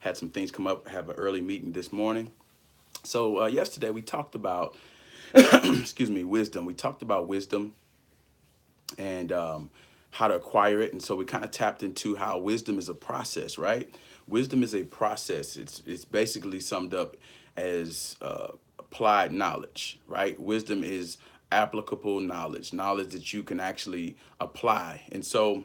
Had some things come up, have an early meeting this morning. So yesterday we talked about, excuse me, wisdom. We talked about wisdom and how to acquire it. And so we kind of tapped into how wisdom is a process, right? Wisdom is a process. It's basically summed up as applied knowledge, right? Wisdom is applicable knowledge, knowledge that you can actually apply. And so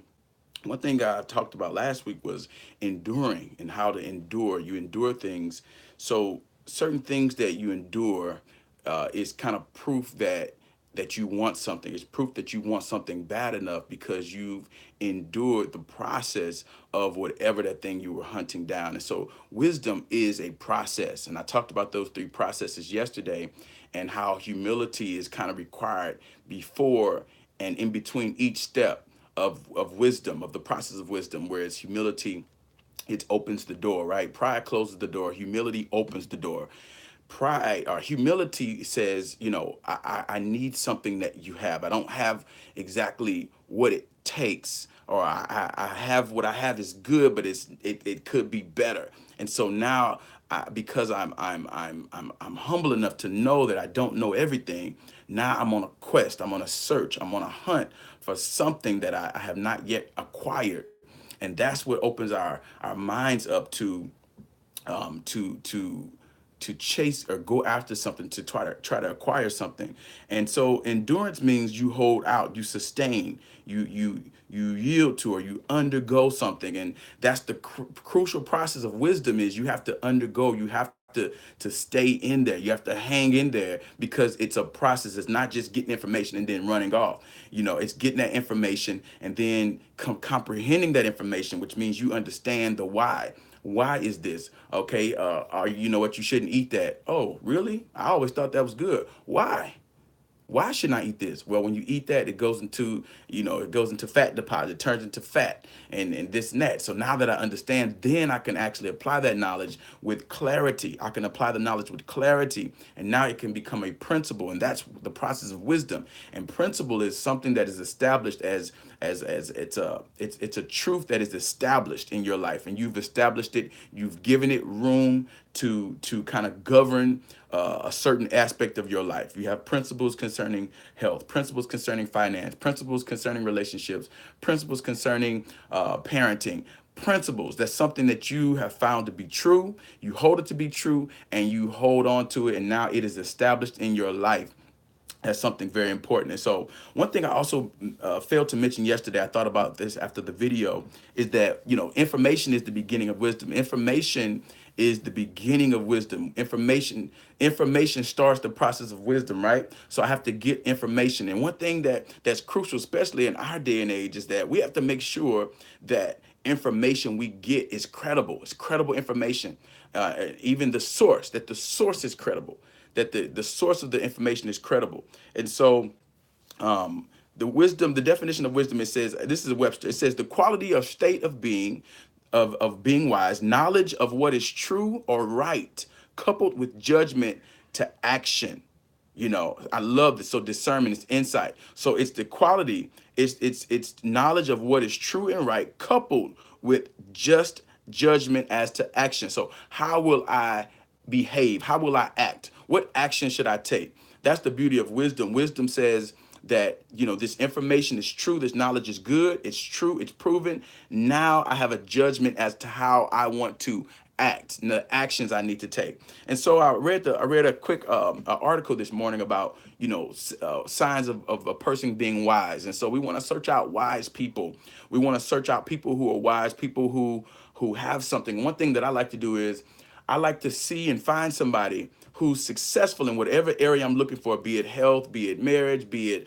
one thing I talked about last week was enduring and how to endure. You endure things. So certain things that you endure is kind of proof that you want something. It's proof that you want something bad enough because you've endured the process of whatever that thing you were hunting down. And so wisdom is a process. And I talked about those three processes yesterday and how humility is kind of required before and in between each step of wisdom, of the process of wisdom, whereas humility, it opens the door, right? Pride closes the door, humility opens the door. Pride or humility says, I need something that you have. I don't have exactly what it takes, or I have what I have is good, but it could be better. And so now, because I'm humble enough to know that I don't know everything. Now I'm on a quest. I'm on a search. I'm on a hunt for something that I have not yet acquired, and that's what opens our minds up um, to to to chase or go after something, to try to acquire something. And so endurance means you hold out, you sustain, you yield to, or you undergo something. And that's the crucial process of wisdom. Is you have to undergo, you have to stay in there, you have to hang in there, because it's a process. It's not just getting information and then running off. It's getting that information and then comprehending that information, which means you understand the why. Why is this? Okay, are you know what, you shouldn't eat that. Oh, really? I always thought that was good. Why shouldn't I eat this? Well, when you eat that, it goes into fat deposit, it turns into fat and this and that. So now that I understand, then I can actually apply that knowledge with clarity. I can apply the knowledge with clarity, and now it can become a principle. And that's the process of wisdom. And principle is something that is established as it's a truth that is established in your life, and you've established it. You've given it room to kind of govern a certain aspect of your life. You have principles concerning health, principles concerning finance, principles concerning relationships, principles concerning parenting. Principles, that's something that you have found to be true. You hold it to be true, and you hold on to it, and now it is established in your life. That's something very important. And so one thing I also failed to mention yesterday, I thought about this after the video, is that, information is the beginning of wisdom. Information is the beginning of wisdom. Information starts the process of wisdom, right? So I have to get information. And one thing that's crucial, especially in our day and age, is that we have to make sure that information we get is credible. It's credible information. Even that the source is credible, that the source of the information is credible. And so the definition of wisdom, it says, this is a Webster, it says the quality or state of being, of being wise, knowledge of what is true or right, coupled with judgment to action. I love this. So discernment is insight. So it's the quality, it's knowledge of what is true and right, coupled with just judgment as to action. So how will I behave? How will I act? What action should I take? That's the beauty of wisdom. Wisdom says that, this information is true, this knowledge is good, it's true, it's proven. Now I have a judgment as to how I want to act and the actions I need to take. And so I read a quick article this morning about, signs of a person being wise. And so we want to search out wise people. We want to search out people who are wise, people who have something. One thing that I like to do is I like to see and find somebody who's successful in whatever area I'm looking for, be it health, be it marriage, be it,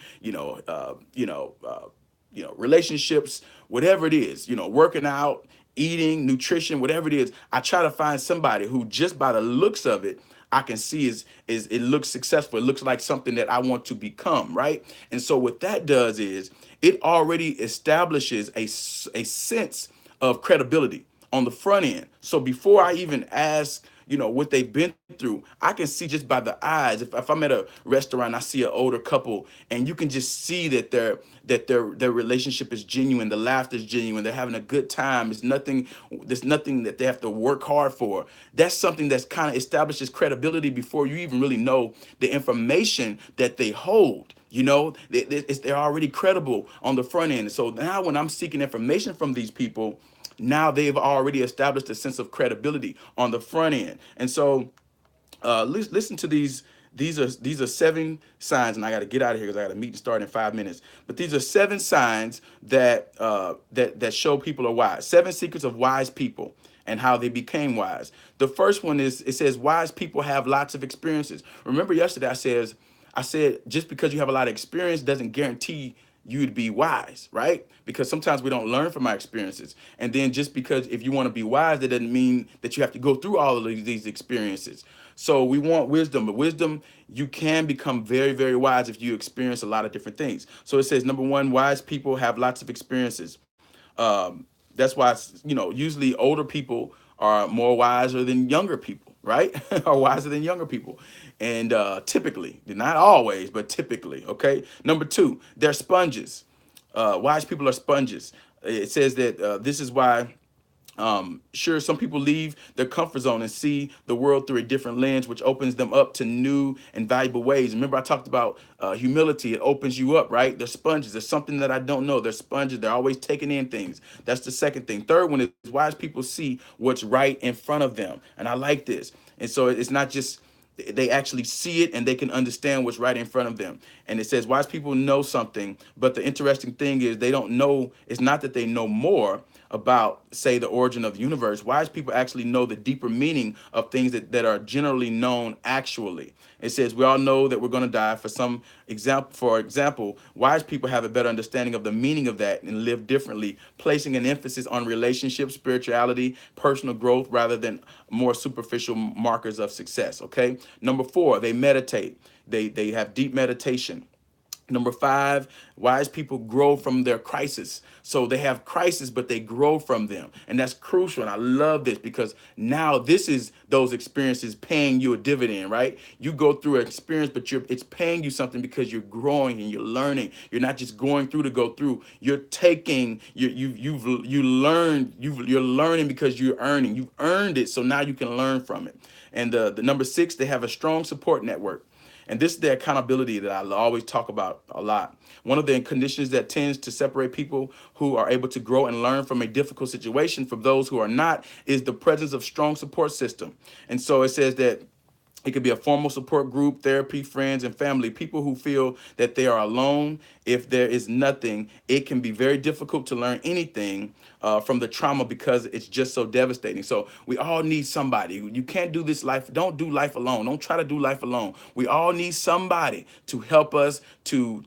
relationships, whatever it is, working out, eating, nutrition, whatever it is. I try to find somebody who, just by the looks of it, I can see is it looks successful. It looks like something that I want to become, right? And so what that does is it already establishes a sense of credibility on the front end. So before I even ask, you know, what they've been through. I can see just by the eyes. If I'm at a restaurant, I see an older couple, and you can just see that their relationship is genuine. The laughter is genuine. They're having a good time. It's nothing. There's nothing that they have to work hard for. That's something that's kind of establishes credibility before you even really know the information that they hold. You know, they're already credible on the front end. So now when I'm seeking information from these people, now they've already established a sense of credibility on the front end. And so listen to these. These are 7 signs, and I got to get out of here because I got a meeting start in 5 minutes. But these are 7 signs that that show people are wise. 7 secrets of wise people and how they became wise. The first one is, it says wise people have lots of experiences. Remember yesterday I said just because you have a lot of experience doesn't guarantee you to be wise, right? Because sometimes we don't learn from our experiences. And then just because if you want to be wise, that doesn't mean that you have to go through all of these experiences. So we want wisdom, but wisdom, you can become very, very wise if you experience a lot of different things. So it says, number one, wise people have lots of experiences. That's why, you know, usually older people are more wiser than younger people, right? Are wiser than younger people. And typically, not always, but typically, okay? Number 2, they're sponges. Wise people are sponges. It says that this is why sure, some people leave their comfort zone and see the world through a different lens, which opens them up to new and valuable ways. Remember, I talked about humility. It opens you up, right? They're sponges. There's something that I don't know. They're sponges. They're always taking in things. That's the second thing. Third one is wise people see what's right in front of them. And I like this. And so it's not just they actually see it and they can understand what's right in front of them. And it says wise people know something, but the interesting thing is they don't know. It's not that they know more about, say, the origin of the universe. Wise people actually know the deeper meaning of things that are generally known actually. It says we all know that we're going to die. For example, wise people have a better understanding of the meaning of that and live differently, placing an emphasis on relationships, spirituality, personal growth, rather than more superficial markers of success. Okay. Number 4, they meditate. They have deep meditation. Number 5, wise people grow from their crisis. So they have crisis, but they grow from them. And that's crucial. And I love this because now this is those experiences paying you a dividend, right? You go through an experience, but it's paying you something because you're growing and you're learning. You're not just going through to go through. You're taking, you're learning because you're earning. You've earned it, so now you can learn from it. And the number 6, they have a strong support network. And this is the accountability that I always talk about a lot. One of the conditions that tends to separate people who are able to grow and learn from a difficult situation from those who are not is the presence of strong support system. And so it says that it could be a formal support group, therapy, friends, and family. People who feel that they are alone. If there is nothing, it can be very difficult to learn anything from the trauma because it's just so devastating. So we all need somebody. You can't do this life. Don't do life alone. Don't try to do life alone. We all need somebody to help us to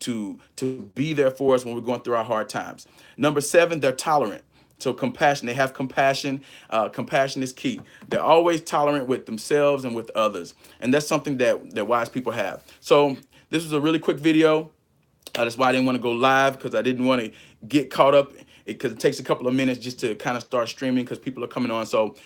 be there for us when we're going through our hard times. Number 7, they're tolerant. So compassion, they have compassion. Compassion is key. They're always tolerant with themselves and with others. And that's something that wise people have. So this was a really quick video. That's why I didn't want to go live, because I didn't want to get caught up, because it takes a couple of minutes just to kind of start streaming because people are coming on. So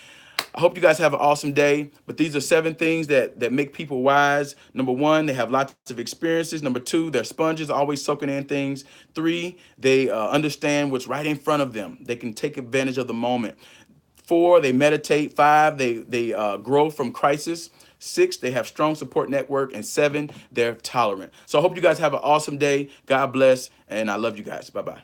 I hope you guys have an awesome day. But these are 7 things that make people wise. Number 1, they have lots of experiences. Number 2, they're sponges, always soaking in things. 3, they understand what's right in front of them. They can take advantage of the moment. 4, they meditate. 5, they grow from crisis. 6, they have strong support network. And 7, they're tolerant. So I hope you guys have an awesome day. God bless. And I love you guys. Bye-bye.